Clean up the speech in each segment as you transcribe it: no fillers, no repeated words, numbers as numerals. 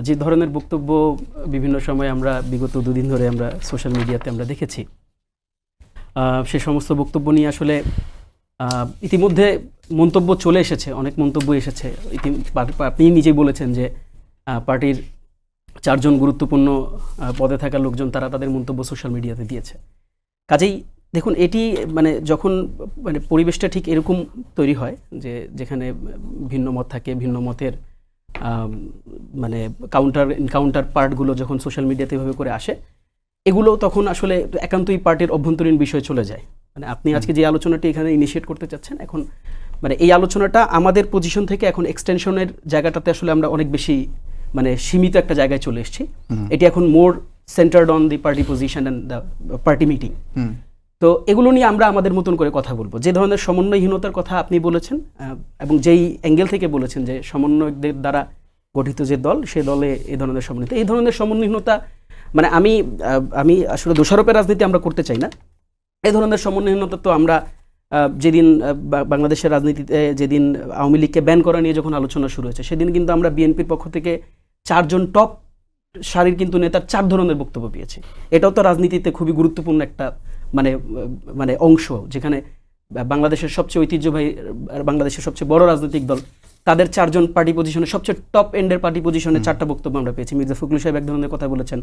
যে ধরনের বক্তব্য বিভিন্ন সময় আমরা বিগত দুদিন ধরে আমরা সোশ্যাল মিডিয়াতে আমরা দেখেছি, সে সমস্ত বক্তব্য নিয়ে আসলে ইতিমধ্যে মন্তব্য চলে এসেছে, অনেক মন্তব্য এসেছে। আপনি নিজেই বলেছেন যে পার্টির 4 জন গুরুত্বপূর্ণ পদে থাকা লোকজন তারা তাদের মন্তব্য সোশ্যাল মিডিয়াতে দিয়েছে। কাজেই দেখুন, এটি মানে যখন মানে পরিবেশটা ঠিক এরকম তৈরি হয় যেখানে ভিন্ন মত থাকে, ভিন্ন মতের মানে কাউন্টার পার্টগুলো যখন সোশ্যাল মিডিয়াতে এভাবে করে আসে, এগুলো তখন আসলে একান্তই পার্টির অভ্যন্তরীণ বিষয় চলে যায়। মানে আপনি আজকে যে আলোচনাটি এখানে ইনিশিয়েট করতে চাচ্ছেন, এখন মানে এই আলোচনাটা আমাদের পজিশন থেকে এখন এক্সটেনশনের জায়গাটাতে আসলে আমরা অনেক বেশি মানে সীমিত একটা জায়গায় চলে এসেছি। এটি এখন more centered on the party position and the party meeting. তো এগুলো নিয়ে আমরা আমাদের মতন করে কথা বলবো। যে ধরনের সমন্বয়হীনতার কথা আপনি বলেছেন এবং যেই অ্যাঙ্গেল থেকে বলেছেন যে সমন্বয়কদের দ্বারা গঠিত যে দল, সে দলে এই ধরনের সমন্বয়, এই ধরনের সমন্বয়হীনতা মানে আমি আসলে দোষারোপের রাজনীতি আমরা করতে চাই না। এই ধরনের সমন্বয়হীনতা তো আমরা যেদিন বাংলাদেশের রাজনীতিতে যেদিন আওয়ামী লীগকে ব্যান করা নিয়ে যখন আলোচনা শুরু হয়েছে, সেদিন কিন্তু আমরা বিএনপির পক্ষ থেকে 4 জন টপ সারির কিন্তু নেতার 4 ধরনের বক্তব্য পেয়েছি। এটাও তো রাজনীতিতে খুবই গুরুত্বপূর্ণ একটা মানে অংশ, যেখানে বাংলাদেশের সবচেয়ে ঐতিহ্যবাহী, বাংলাদেশের সবচেয়ে বড় রাজনৈতিক দল, তাদের 4 জন পার্টি পজিশনে সবচেয়ে টপ এন্ডের পার্টি পজিশনে 4টা বক্তব্য আমরা পেয়েছি। মির্জা ফখরুল সাহেব এক ধরনের কথা বলেছেন,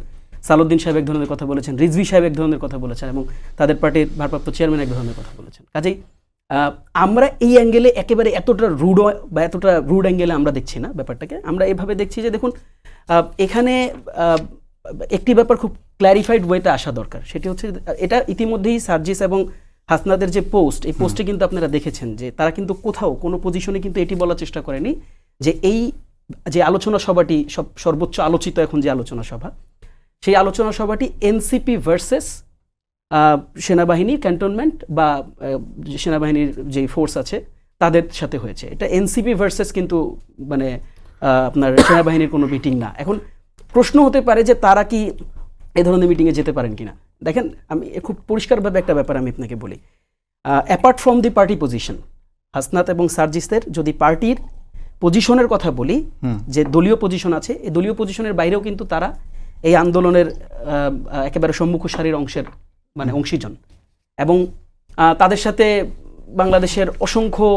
সালাউদ্দিন সাহেব এক ধরনের কথা বলেছেন, রিজভী সাহেব এক ধরনের কথা বলেছেন এবং তাদের পার্টির ভারপ্রাপ্ত চেয়ারম্যান এক ধরনের কথা বলেছেন। কাজেই আমরা এই অ্যাঙ্গেলে একেবারে এতটা রুড অ্যাঙ্গেলে আমরা দেখছি না ব্যাপারটাকে। আমরা এভাবে দেখছি যে দেখুন, এখানে একটি ব্যাপার খুব ক্ল্যারিফাইড ওয়েতে আসা দরকার। সেটি হচ্ছে, এটা ইতিমধ্যেই সার্জিস এবং হাসনাদের যে পোস্ট, এই পোস্টে কিন্তু আপনারা দেখেছেন যে তারা কিন্তু কোথাও কোনো পজিশনে কিন্তু এটি বলার চেষ্টা করেনি যে এই যে আলোচনা সভাটি সর্বোচ্চ আলোচিত এখন যে আলোচনা সভা, সেই আলোচনা সভাটি এনসিপি ভার্সেস সেনাবাহিনীর ক্যান্টনমেন্ট বা সেনাবাহিনীর যে ফোর্স আছে তাদের সাথে হয়েছে। এটা এনসিপি ভার্সেস কিন্তু মানে আপনার সেনাবাহিনীর কোনো মিটিং না। এখন প্রশ্ন হতে পারে যে তারা কি এই ধরনের মিটিংয়ে যেতে পারেন কিনা। দেখেন, আমি খুব পরিষ্কারভাবে একটা ব্যাপার আমি আপনাকে বলি, apart from the party position, Hasnat এবং সার্জিসের যদি পার্টির পজিশনের কথা বলি, যে দলীয় পজিশন আছে, এই দলীয় পজিশনের বাইরেও কিন্তু তারা এই আন্দোলনের একেবারে সম্মুখ সারির অংশীজন এবং তাদের সাথে বাংলাদেশের অসংখ্য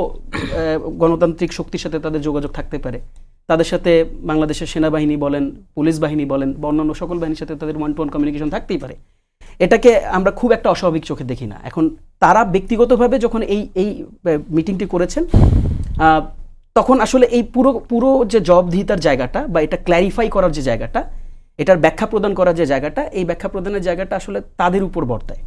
গণতান্ত্রিক শক্তির সাথে তাদের যোগাযোগ থাকতে পারে। তাদের সাথে বাংলাদেশের সেনাবাহিনী বলেন, পুলিশ বাহিনী বলেন বা অন্যান্য সকল বাহিনীর সাথে তাদের ওয়ান টু ওয়ান কমিউনিকেশন থাকতেই পারে। এটাকে আমরা খুব একটা অস্বাভাবিক চোখে দেখি না। এখন তারা ব্যক্তিগতভাবে যখন এই মিটিংটি করেছেন, তখন আসলে এই পুরো যে জবাবদিহিতার জায়গাটা বা এটা ক্ল্যারিফাই করার যে জায়গাটা, এটার ব্যাখ্যা প্রদান করার যে জায়গাটা, এই ব্যাখ্যা প্রদানের জায়গাটা আসলে তাদের উপর বর্তায়।